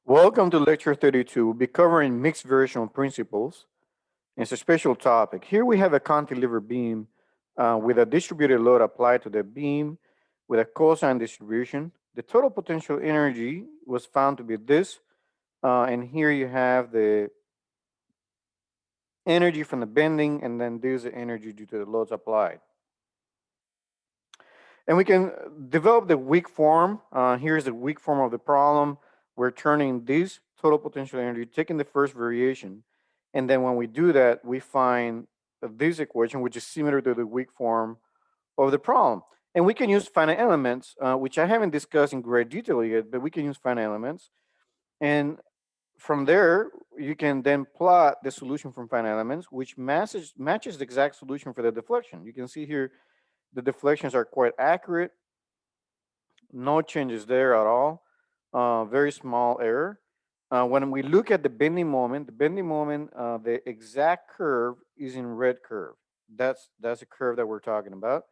Welcome to Lecture 32. We'll be covering mixed variational principles. It's a special topic. Here we have a cantilever beam with a distributed load applied to the beam with a cosine distribution. The total potential energy was found to be this. And here you have the energy from the bending, and then there's the energy due to the loads applied. And we can develop the weak form. Here's the weak form of the problem. We're turning this total potential energy, taking the first variation. And then when we do that, we find this equation, which is similar to the weak form of the problem. And we can use finite elements, which I haven't discussed in great detail yet, but we can use finite elements. And from there, you can then plot the solution from finite elements, which matches the exact solution for the deflection. You can see here the deflections are quite accurate. No changes there at all. Very small error. When we look at the bending moment, the exact curve is in red curve. That's a curve that we're talking about.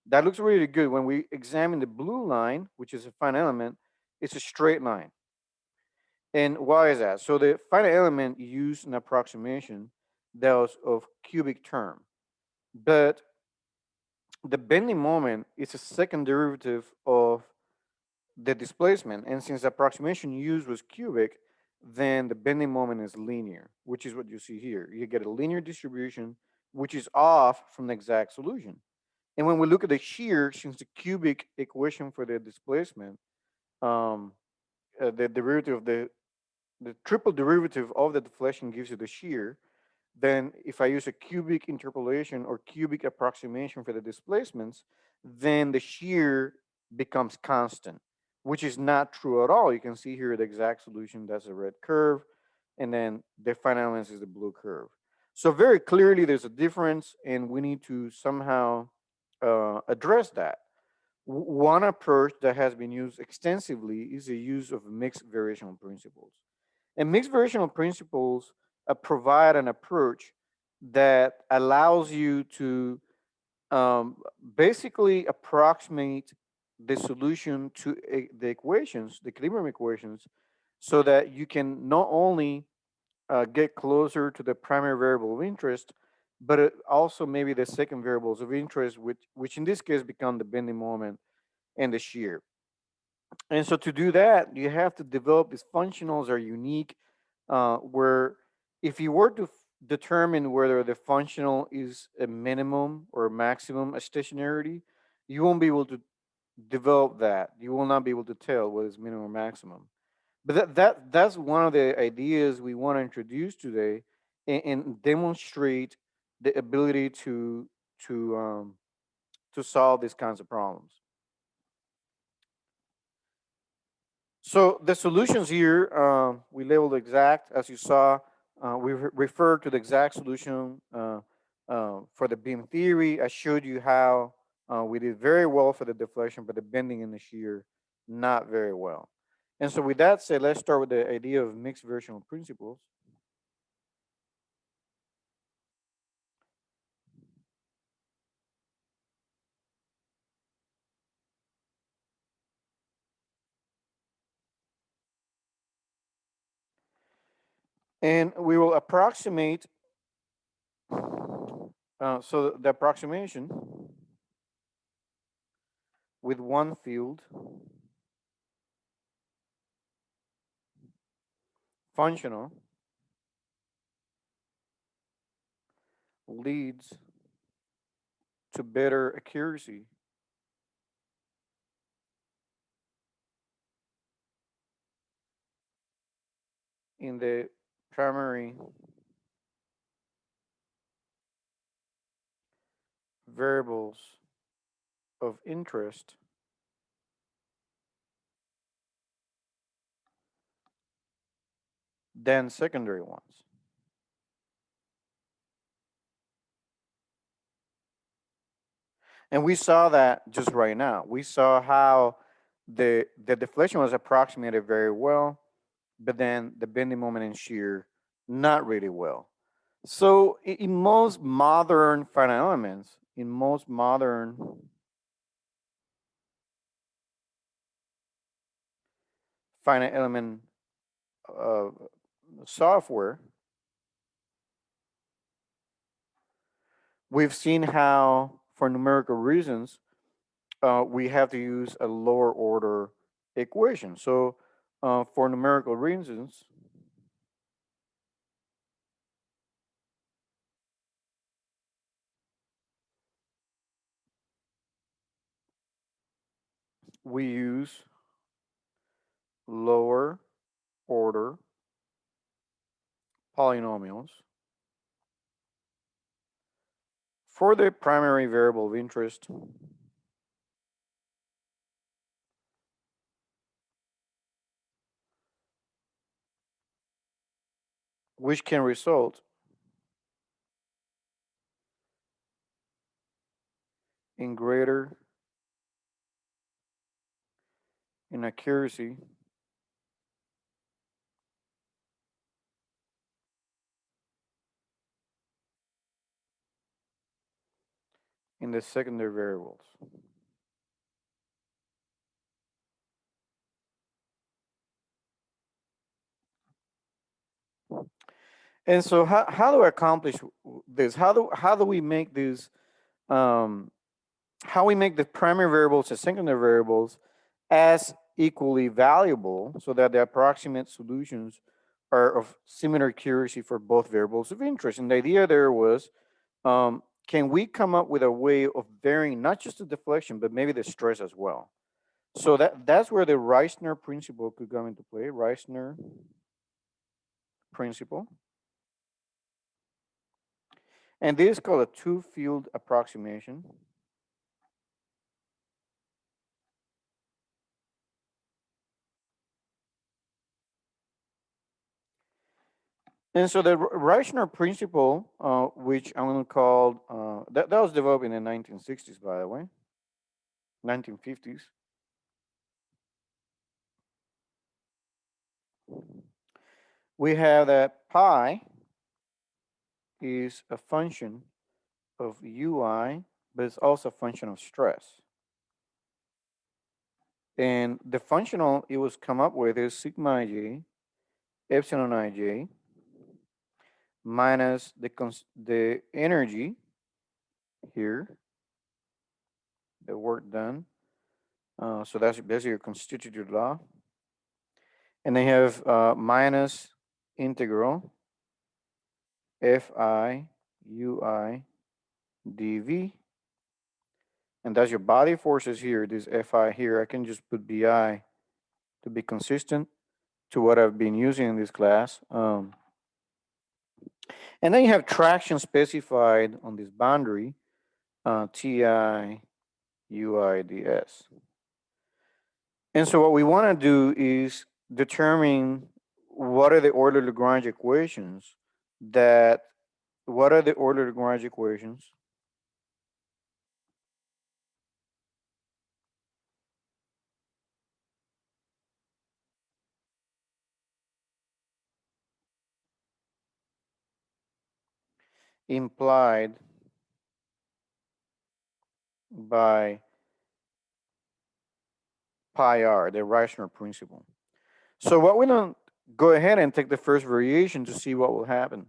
That looks really good. When we examine the blue line, which is a finite element, it's a straight line. And why is that? So the finite element used an approximation that was of cubic term, but the bending moment is a second derivative of the displacement. And since the approximation used was cubic, then the bending moment is linear, which is what you see here. You get a linear distribution, which is off from the exact solution. And when we look at the shear, since the cubic equation for the displacement, the derivative of the triple derivative of the deflection gives you the shear, then if I use a cubic interpolation or cubic approximation for the displacements, then the shear becomes constant, which is not true at all. You can see here the exact solution, that's a red curve, and then the finite element is the blue curve. So very clearly there's a difference, and we need to somehow address that. One approach that has been used extensively is the use of mixed variational principles. And mixed variational principles provide an approach that allows you to basically approximate the solution to the equations, the equilibrium equations, so that you can not only get closer to the primary variable of interest, but also maybe the second variables of interest, which in this case become the bending moment and the shear. And so to do that, you have to develop these functionals are unique, where if you were to determine whether the functional is a minimum or a maximum stationarity, you won't be able to develop that. You will not be able to tell what is minimum or maximum. But that's one of the ideas we want to introduce today, and demonstrate the ability to solve these kinds of problems. So the solutions here, we labeled exact, as you saw. We refer to the exact solution for the beam theory. I showed you how we did very well for the deflection, but the bending and the shear, not very well. And so with that said, let's start with the idea of mixed variational principles. And we will approximate, so the approximation with one field functional leads to better accuracy in the primary variables of interest than secondary ones. And we saw that just right now. We saw how the deflection was approximated very well, but then the bending moment and shear, not really well. So in most modern finite elements, in most modern finite element software, we've seen how, for numerical reasons, we have to use a lower order equation. So, for numerical reasons, we use lower order polynomials for the primary variable of interest, which can result in greater inaccuracy in the secondary variables. And so, how do I accomplish this? How do we make these um, how we make the primary variables and secondary variables as equally valuable so that the approximate solutions are of similar accuracy for both variables of interest? And the idea there was, can we come up with a way of varying not just the deflection, but maybe the stress as well? So that's where the Reissner principle could come into play. Reissner principle. And this is called a two-field approximation. And so the Reissner principle, which I'm going to call, that was developed in the 1960s, by the way, 1950s. We have that pi is a function of ui, but it's also a function of stress. And the functional it was come up with is sigma ij, epsilon ij, minus the energy here, the work done. So that's basically your constitutive law. And they have minus integral fi ui dv. And that's your body forces here, this fi here. I can just put bi to be consistent to what I've been using in this class. And then you have traction specified on this boundary, ti ui ds. And so what we want to do is determine what are the Euler-Lagrange equations that, what are the Euler-Lagrange equations implied by pi r, the Reissner principle. So what we don't go ahead and take the first variation to see what will happen.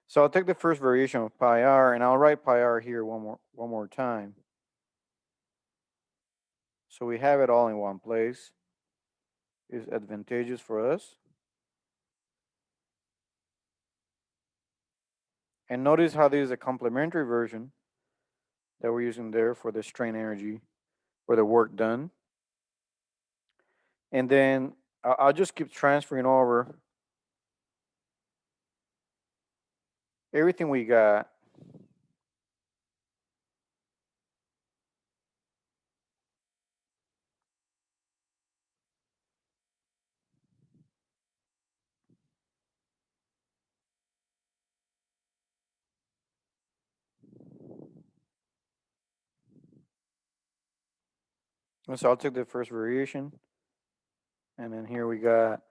So I'll take the first variation of pi r, and I'll write pi r here one more time. So we have it all in one place. It's advantageous for us. And notice how this is a complementary version that we're using there for the strain energy or the work done. And then I'll just keep transferring over everything we got. And so I'll take the first variation. And then here we got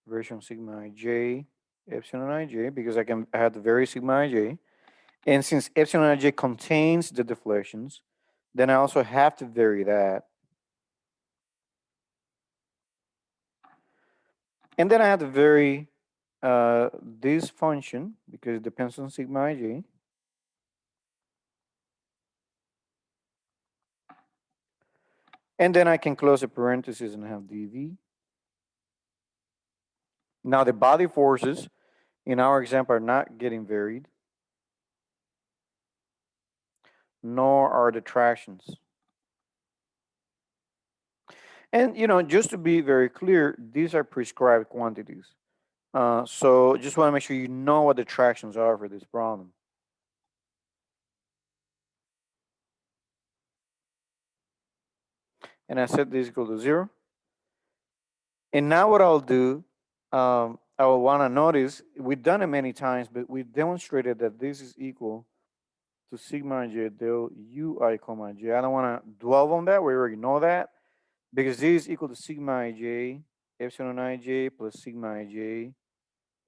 variation sigma ij, epsilon ij, because I have the very sigma ij. And since epsilon ij contains the deflections, then I also have to vary that. And then I have to vary this function because it depends on sigma ij. And then I can close a parenthesis and have dv. Now the body forces in our example are not getting varied, nor are the tractions. And just to be very clear, these are prescribed quantities. So just want to make sure you know what the tractions are for this problem. And I set this equal to 0. And now what I'll do, I will want to notice, we've done it many times, but we demonstrated that this is equal to sigma j del ui comma j. I don't want to dwell on that. We already know that because this is equal to sigma ij epsilon ij plus sigma ij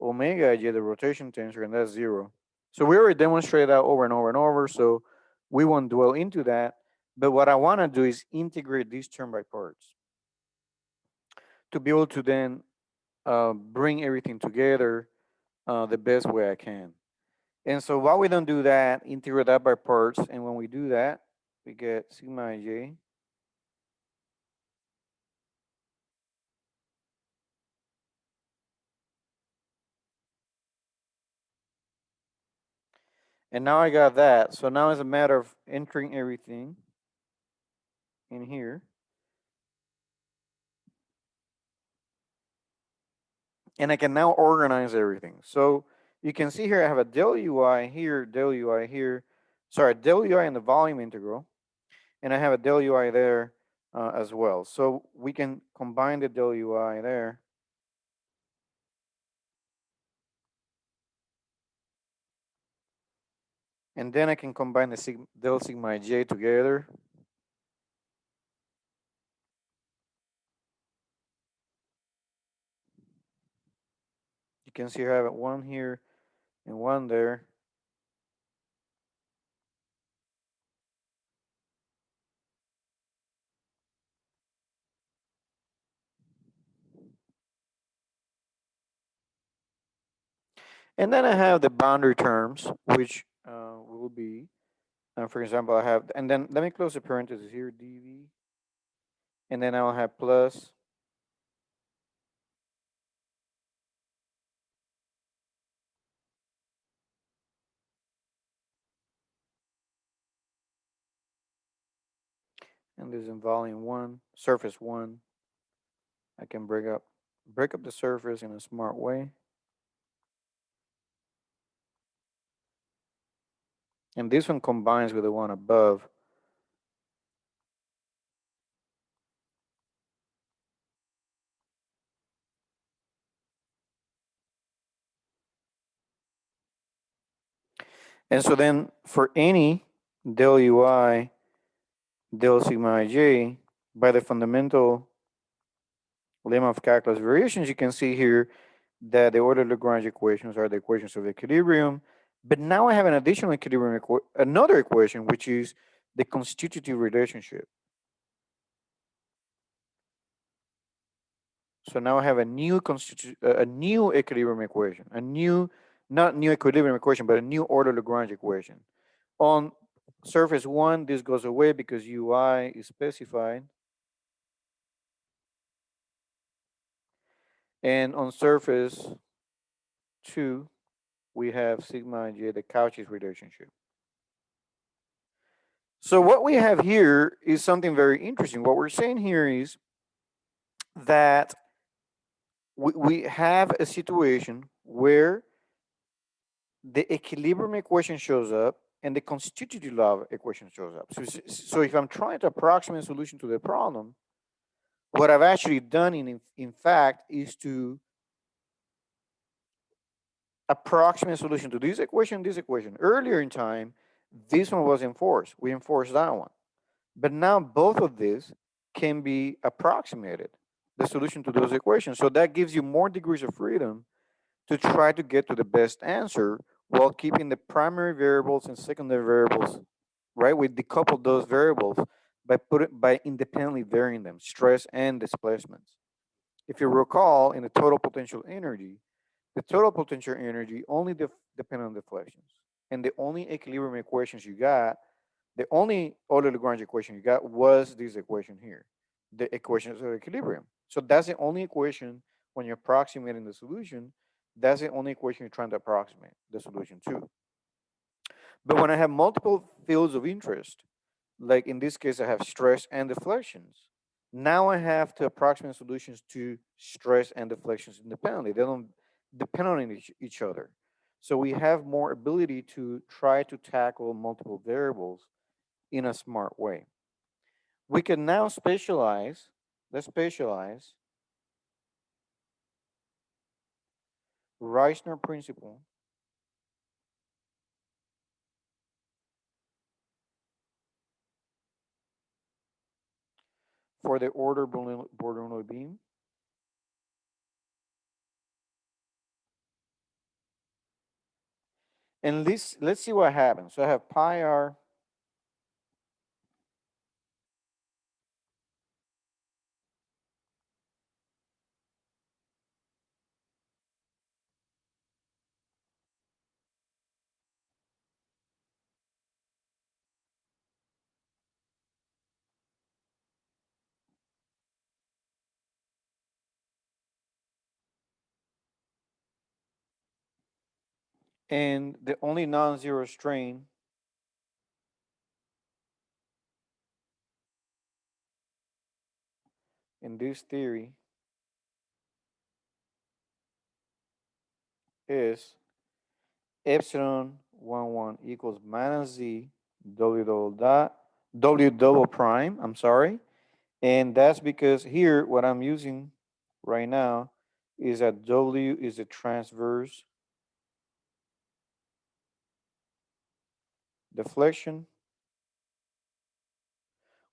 omega ij, the rotation tensor, and that's 0. So we already demonstrated that over and over and over, so we won't dwell into that. But what I want to do is integrate this term by parts to be able to then bring everything together the best way I can. And so while we don't do that, integrate that by parts, and when we do that, we get sigma ij and now I got that. So now it's a matter of entering everything in here. And I can now organize everything. So you can see here I have a del ui here, del ui here. Sorry, del ui in the volume integral. And I have a del ui there as well. So we can combine the del ui there. And then I can combine the del sigma j together. You can see I have one here and one there. And then I have the boundary terms, which will be, for example, I have, and then let me close the parentheses here, dv. And then I'll have plus and this is in volume 1, surface 1. I can break up the surface in a smart way. And this one combines with the one above. And so then for any del ui del sigma ij, by the fundamental lemma of calculus variations, you can see here that the ordered Lagrange equations are the equations of equilibrium. But now I have an additional equilibrium, another equation, which is the constitutive relationship. So now I have a new a new equilibrium equation, a new, not new equilibrium equation, but a new order Lagrange equation. On surface 1, this goes away because ui is specified. And on surface 2, we have sigma j, the Cauchy's relationship. So what we have here is something very interesting. What we're saying here is that we have a situation where the equilibrium equation shows up and the constitutive law equation shows up. So if I'm trying to approximate a solution to the problem, what I've actually done in fact is to approximate a solution to this equation, this equation. Earlier in time, this one was enforced. We enforced that one. But now both of these can be approximated, the solution to those equations. So that gives you more degrees of freedom to try to get to the best answer while keeping the primary variables and secondary variables, right? We decouple those variables by independently varying them, stress and displacements. If you recall, in the total potential energy, the total potential energy only depend on deflections. And the only equilibrium equations you got, the only Euler Lagrange equation you got was this equation here, the equations of equilibrium. So that's the only equation when you're approximating the solution. That's the only equation you're trying to approximate the solution to. But when I have multiple fields of interest, like in this case, I have stress and deflections. Now I have to approximate solutions to stress and deflections independently. They don't depend on each other. So we have more ability to try to tackle multiple variables in a smart way. We can now specialize, let's specialize Reissner principle for the order Bernoulli beam. And let's see what happens. So I have pi r and the only non-zero strain in this theory is epsilon 1 equals minus z w double prime, I'm sorry. And that's because here what I'm using right now is that w is a transverse deflection.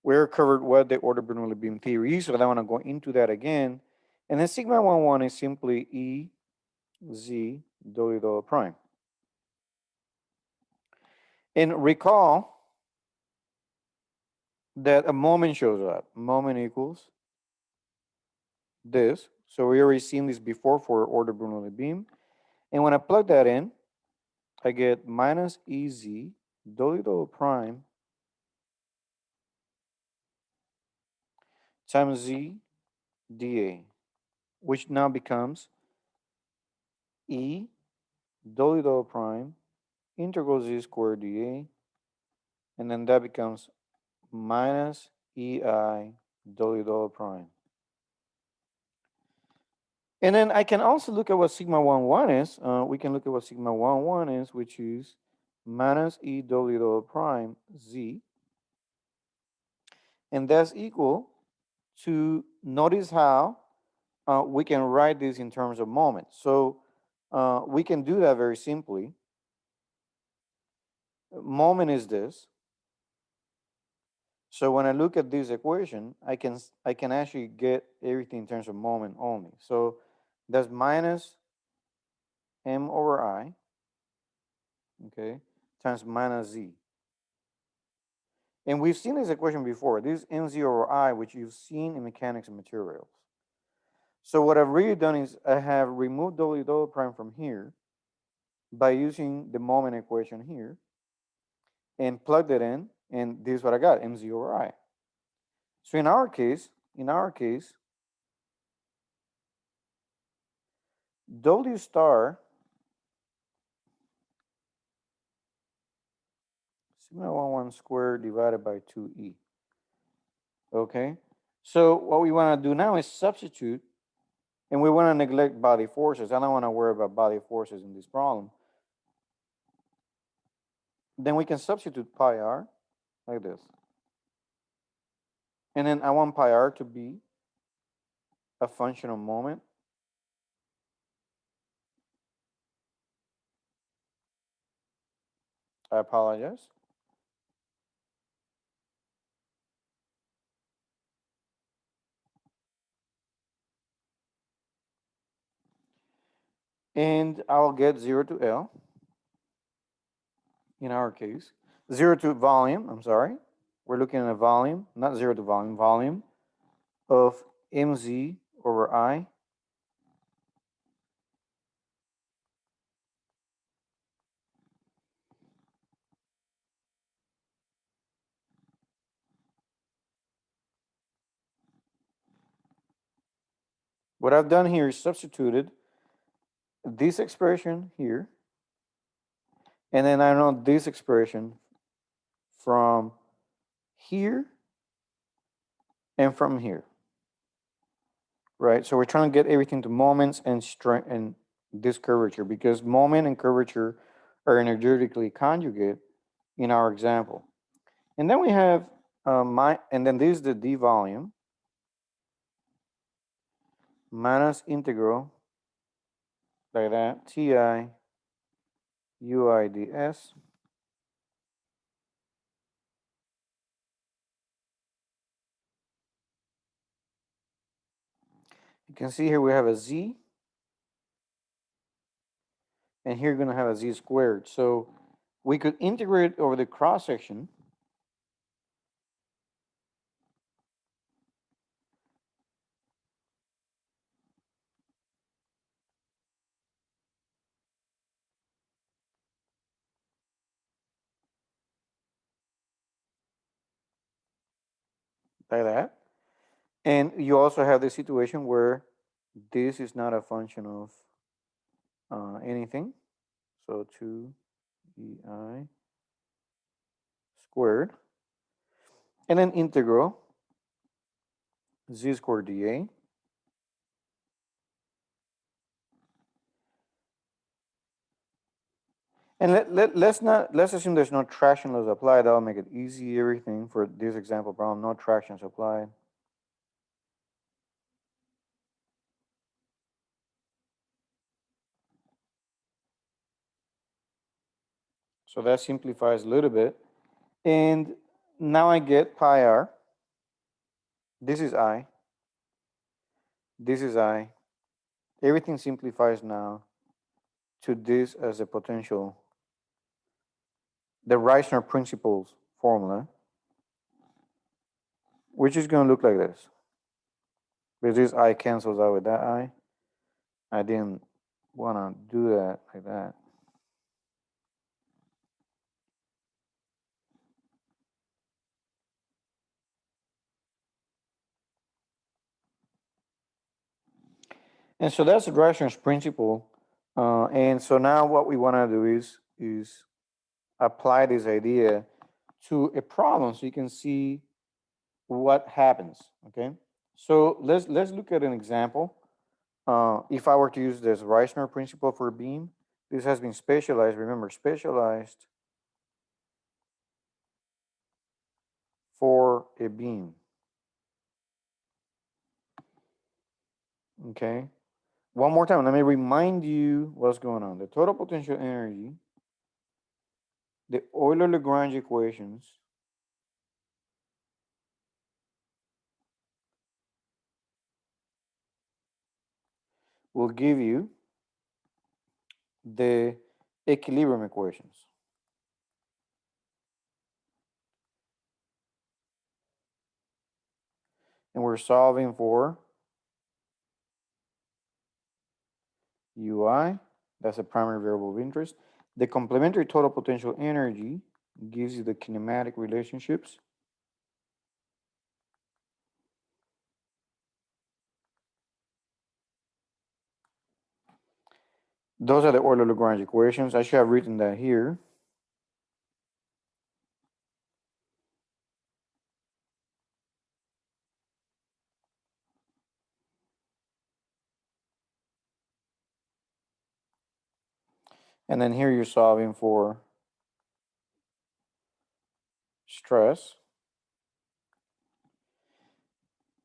We're covered what the order Bernoulli beam theory is, so I don't want to go into that again. And then sigma 1 is simply E Z double prime. And recall that a moment shows up. Moment equals this. So we already seen this before for order Bernoulli beam. And when I plug that in, I get minus EZ double prime times Z dA, which now becomes E double prime integral Z squared dA, and then that becomes minus EI double prime. And then I can also look at what sigma 1 is. We can look at what sigma 1 is, which is minus E double prime Z. And that's equal to, notice how we can write this in terms of moment. So we can do that very simply. Moment is this. So when I look at this equation, I can actually get everything in terms of moment only. So that's minus m over I, okay, times minus z. And we've seen this equation before. This is mz over I, which you've seen in mechanics and materials. So what I've really done is I have removed w double prime from here by using the moment equation here and plugged it in, and this is what I got, mz over I. So in our case, W star sigma 1 squared divided by 2e. Okay, so what we want to do now is substitute, and we want to neglect body forces. I don't want to worry about body forces in this problem. Then we can substitute pi r like this. And then I want pi r to be a function of moment. I apologize. And I'll get 0 to L in our case. 0 to volume, I'm sorry. We're looking at a volume, not 0 to volume, volume of mz over I. What I've done here is substituted this expression here, and then I know this expression from here and from here, right? So we're trying to get everything to moments and strength and this curvature, because moment and curvature are energetically conjugate in our example. And then we have and then this is the d volume minus integral like that ti ui ds. You can see here we have a z, and here you're going to have a z squared. So we could integrate over the cross section like that. And you also have the situation where this is not a function of anything. So 2ei squared. And then integral z squared dA. And let's assume there's no traction loss applied. That'll make it easy, everything for this example problem, no tractions applied. So that simplifies a little bit. And now I get pi r. This is I. This is I. Everything simplifies now to this as a potential, the Reissner principles formula, which is going to look like this. Because this I cancels out with that I. I didn't want to do that like that. And so that's the Reissner's principle. And so now what we want to do is apply this idea to a problem so you can see what happens. Okay. So let's look at an example. If I were to use this Reissner principle for a beam, this has been specialized. Remember, specialized for a beam. Okay. One more time, let me remind you what's going on. The total potential energy, the Euler-Lagrange equations will give you the equilibrium equations. And we're solving for ui, that's a primary variable of interest. The complementary total potential energy gives you the kinematic relationships. Those are the Euler-Lagrange equations. I should have written that here. And then here you're solving for stress.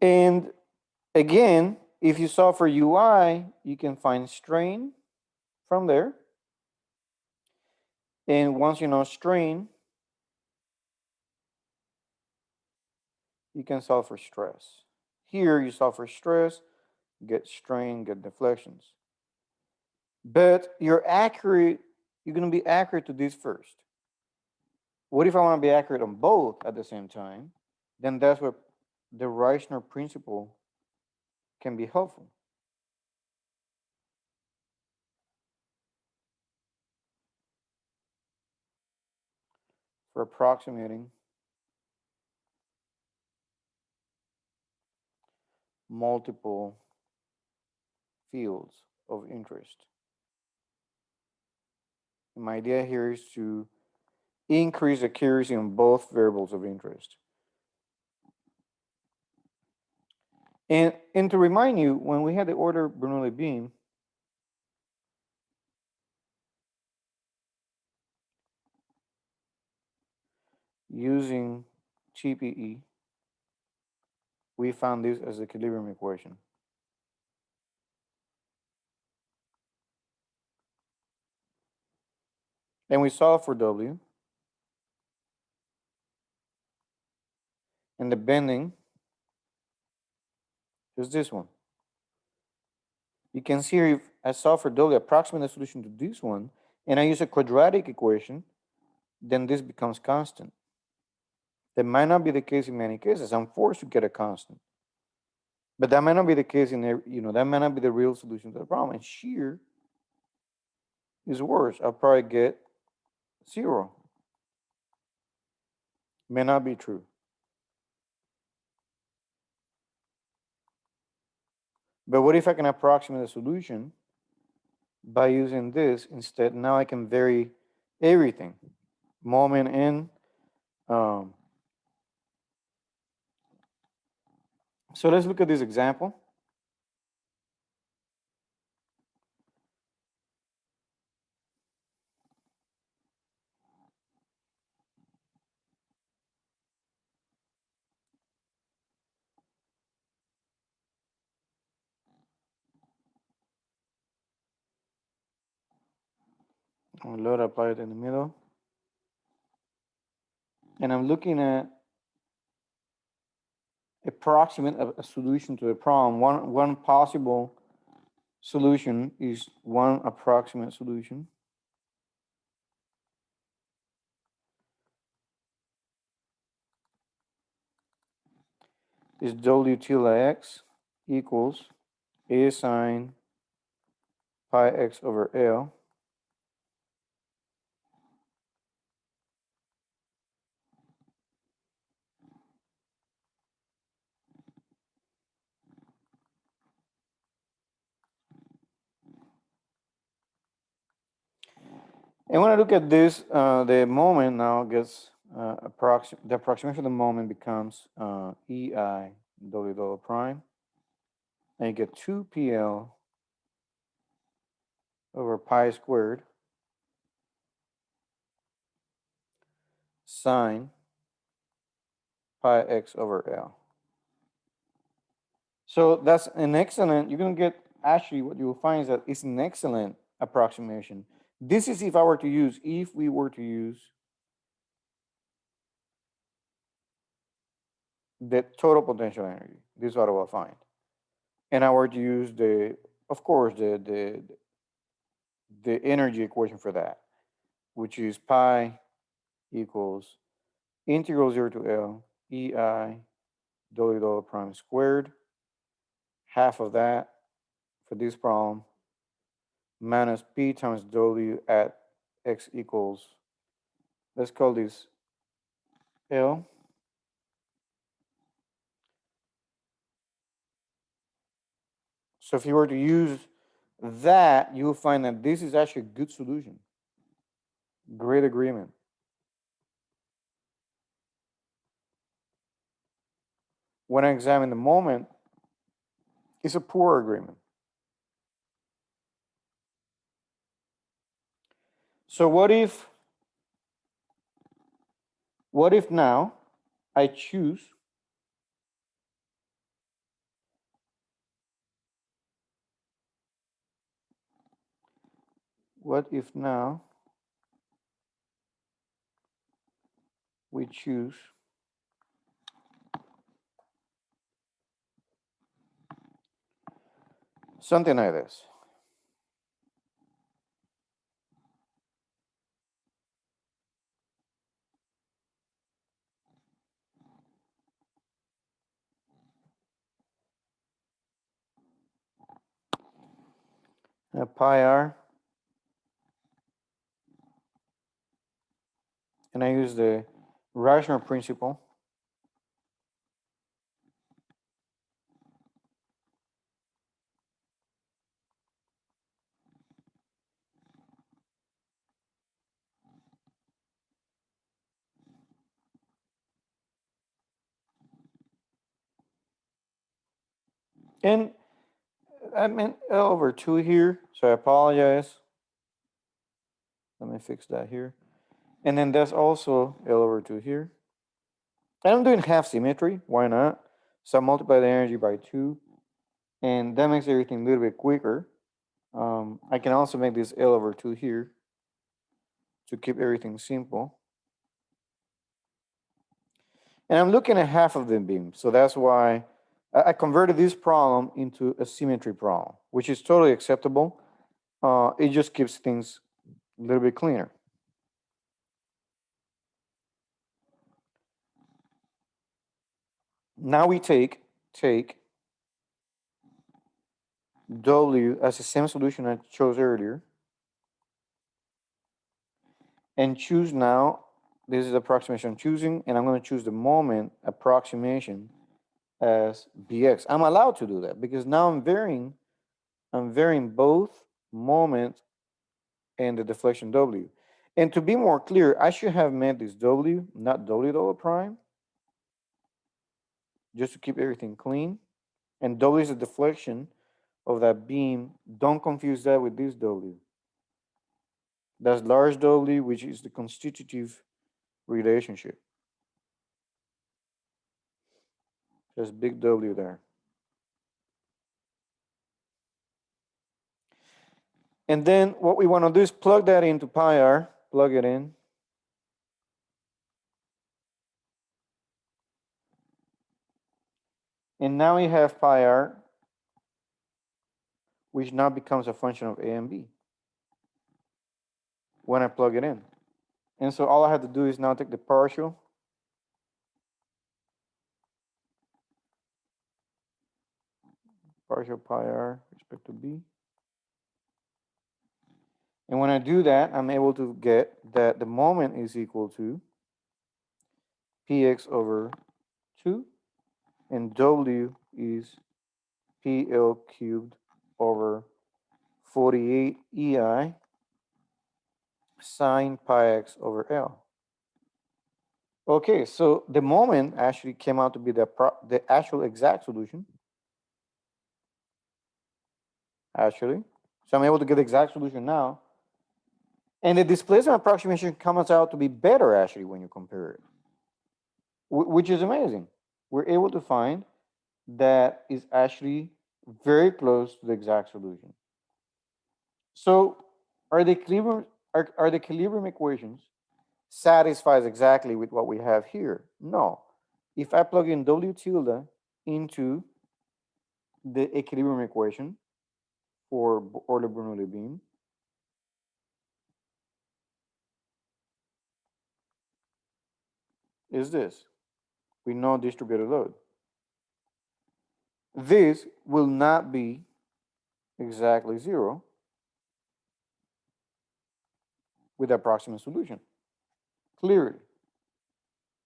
And again, if you solve for ui, you can find strain from there. And once you know strain, you can solve for stress. Here you solve for stress, get strain, get deflections. But you're going to be accurate to this first. What if I want to be accurate on both at the same time? Then that's where the Reissner principle can be helpful for approximating multiple fields of interest. And my idea here is to increase accuracy on both variables of interest. And to remind you, when we had the order Bernoulli beam, using TPE, we found this as the equilibrium equation. And we solve for W. And the bending is this one. You can see here, if I solve for W, approximate the solution to this one, and I use a quadratic equation, then this becomes constant. That might not be the case in many cases. I'm forced to get a constant. But that might not be the case in every, that might not be the real solution to the problem. And shear is worse. I'll probably get 0. May not be true. But what if I can approximate the solution by using this instead? Now I can vary everything. Moment in. So let's look at this example. I'll load apply it in the middle. And I'm looking at approximate a solution to the problem. One possible solution is one approximate solution. Is W tilde x equals A sine pi x over L. And when I look at this, the moment now gets the approximation of the moment becomes EI W double prime. And you get 2PL over pi squared sine pi x over L. So that's an excellent, you're going to get, actually what you will find is that it's an excellent approximation. This is if we were to use the total potential energy. This is what I will find. And I were to use of course, the energy equation for that, which is pi equals integral 0 to L EI W double prime squared, half of that for this problem, minus P times W at x equals, let's call this L. So if you were to use that, you will find that this is actually a good solution. Great agreement. When I examine the moment, it's a poor agreement. So what if now I choose what if now we choose something like this? pi r, and I use the Reissner principle. And I meant L over 2 here, so I apologize. Let me fix that here. And then that's also L over 2 here. And I'm doing half symmetry, why not? So I multiply the energy by 2, and that makes everything a little bit quicker. I can also make this L over 2 here to keep everything simple. And I'm looking at half of the beam, so that's why I converted this problem into a symmetry problem, which is totally acceptable. It just keeps things a little bit cleaner. Now we take W as the same solution I chose earlier, and choose now, this is the approximation I'm choosing, and I'm going to choose the moment approximation as Bx. I'm allowed to do that because now I'm varying both moment and the deflection W. And to be more clear, I should have made this W, not W double prime, just to keep everything clean. And W is the deflection of that beam. Don't confuse that with this W. That's large W, which is the constitutive relationship. There's big W there. And then what we want to do is plug that into pi r, plug it in. And now we have pi r, which now becomes a function of A and B when I plug it in. And so all I have to do is now take the partial pi r respect to B. And when I do that, I'm able to get that the moment is equal to px over 2, and W is PL cubed over 48 EI sine pi x over L. Okay, so the moment actually came out to be the actual exact solution. Actually, so I'm able to get the exact solution now. And the displacement approximation comes out to be better actually when you compare it, which is amazing. We're able to find that is actually very close to the exact solution. So are the equilibrium equations satisfies exactly with what we have here? No. If I plug in W tilde into the equilibrium equation for Euler-Bernoulli beam, is this. We know distributed load. This will not be exactly 0 with the approximate solution, clearly.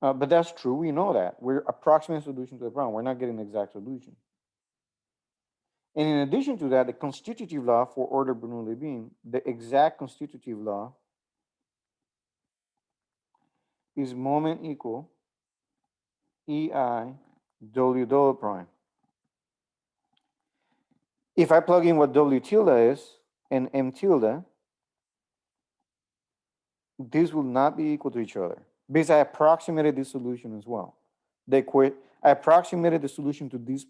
But that's true, we know that. We're approximate solution to the problem. We're not getting the exact solution. And in addition to that, the constitutive law for Euler-Bernoulli beam, the exact constitutive law is moment equal EI W double prime. If I plug in what W tilde is and M tilde, this will not be equal to each other because I approximated this solution as well. I approximated the solution to this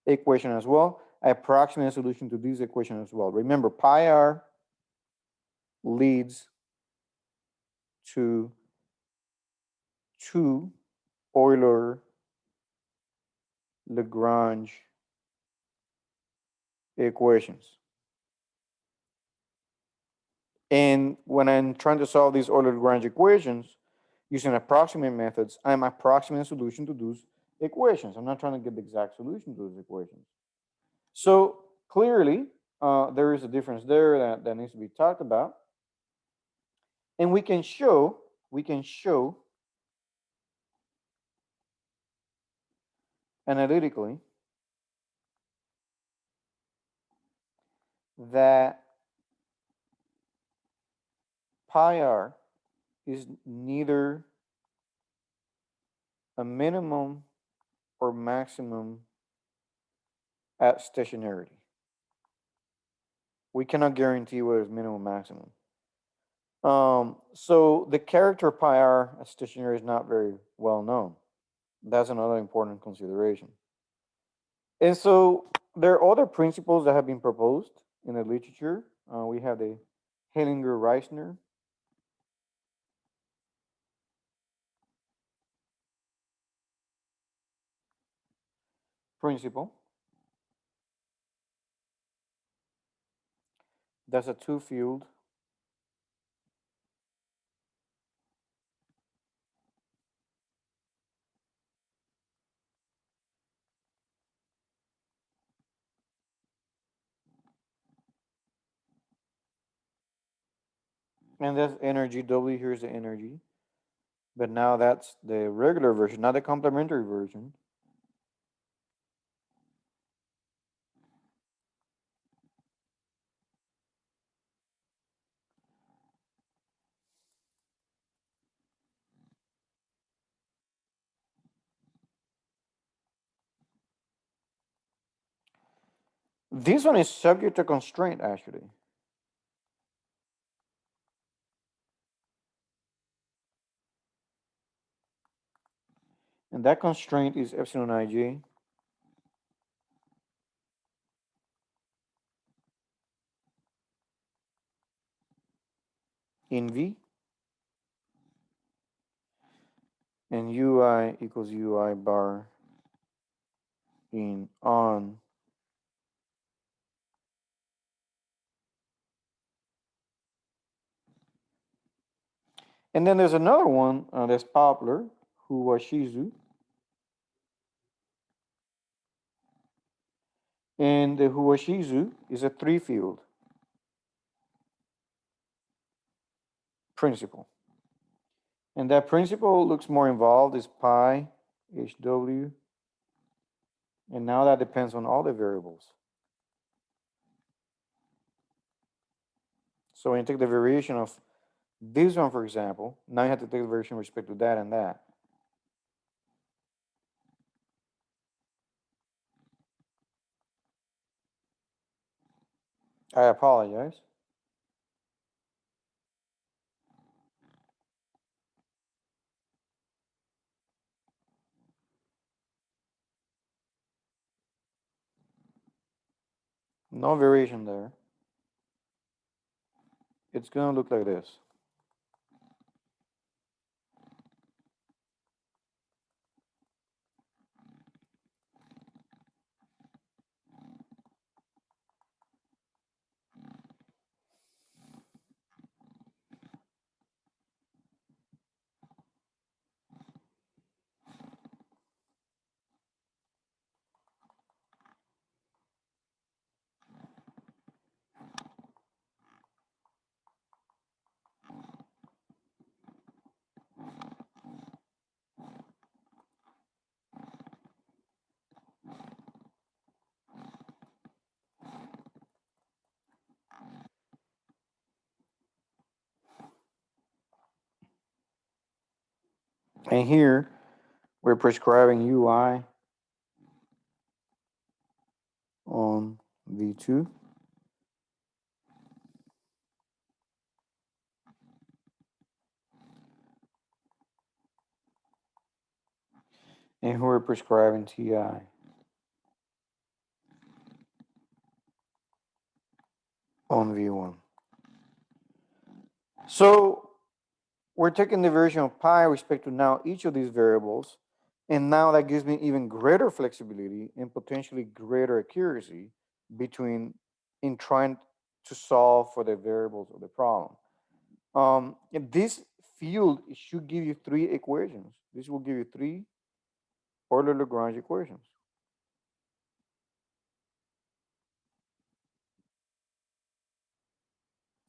equation as well. I approximated the solution to this equation as well. Remember, pi r leads to two Euler-Lagrange equations. And when I'm trying to solve these Euler-Lagrange equations using approximate methods, I'm approximating a solution to those equations. I'm not trying to get the exact solution to those equations. So clearly, there is a difference there that needs to be talked about. And we can show analytically that pi r is neither a minimum or maximum at stationarity. We cannot guarantee what is minimum maximum. So the character pi r at stationary is not very well known. That's another important consideration. And so there are other principles that have been proposed in the literature. We have the Hellinger-Reissner principle. That's a two-field and that's energy. W here's the energy. But now that's the regular version, not the complementary version. This one is subject to constraint, actually. And that constraint is epsilon ij in V, and ui equals ui bar in on. And then there's another one that's popular, Huwashizu. And the Huwashizu is a three-field principle. And that principle looks more involved, is pi, hw, and now that depends on all the variables. So when you take the variation of this one, for example, now you have to take the variation with respect to that and that. I apologize. No variation there. It's going to look like this. And here, we're prescribing ui on V2. And here we're prescribing ti on V1. So we're taking the variation of pi with respect to now each of these variables. And now that gives me even greater flexibility and potentially greater accuracy between in trying to solve for the variables of the problem. This field should give you three equations. This will give you three Euler-Lagrange equations.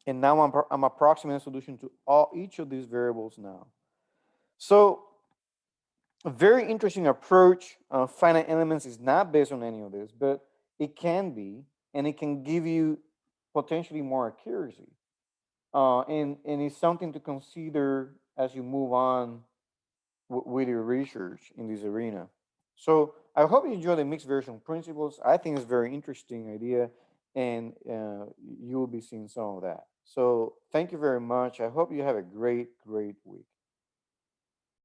And now I'm approximating a solution to all each of these variables now. So a very interesting approach. Finite elements is not based on any of this, but it can be, and it can give you potentially more accuracy. And it's something to consider as you move on with your research in this arena. So I hope you enjoy the mixed version principles. I think it's a very interesting idea, and you will be seeing some of that. So thank you very much. I hope you have a great, great week.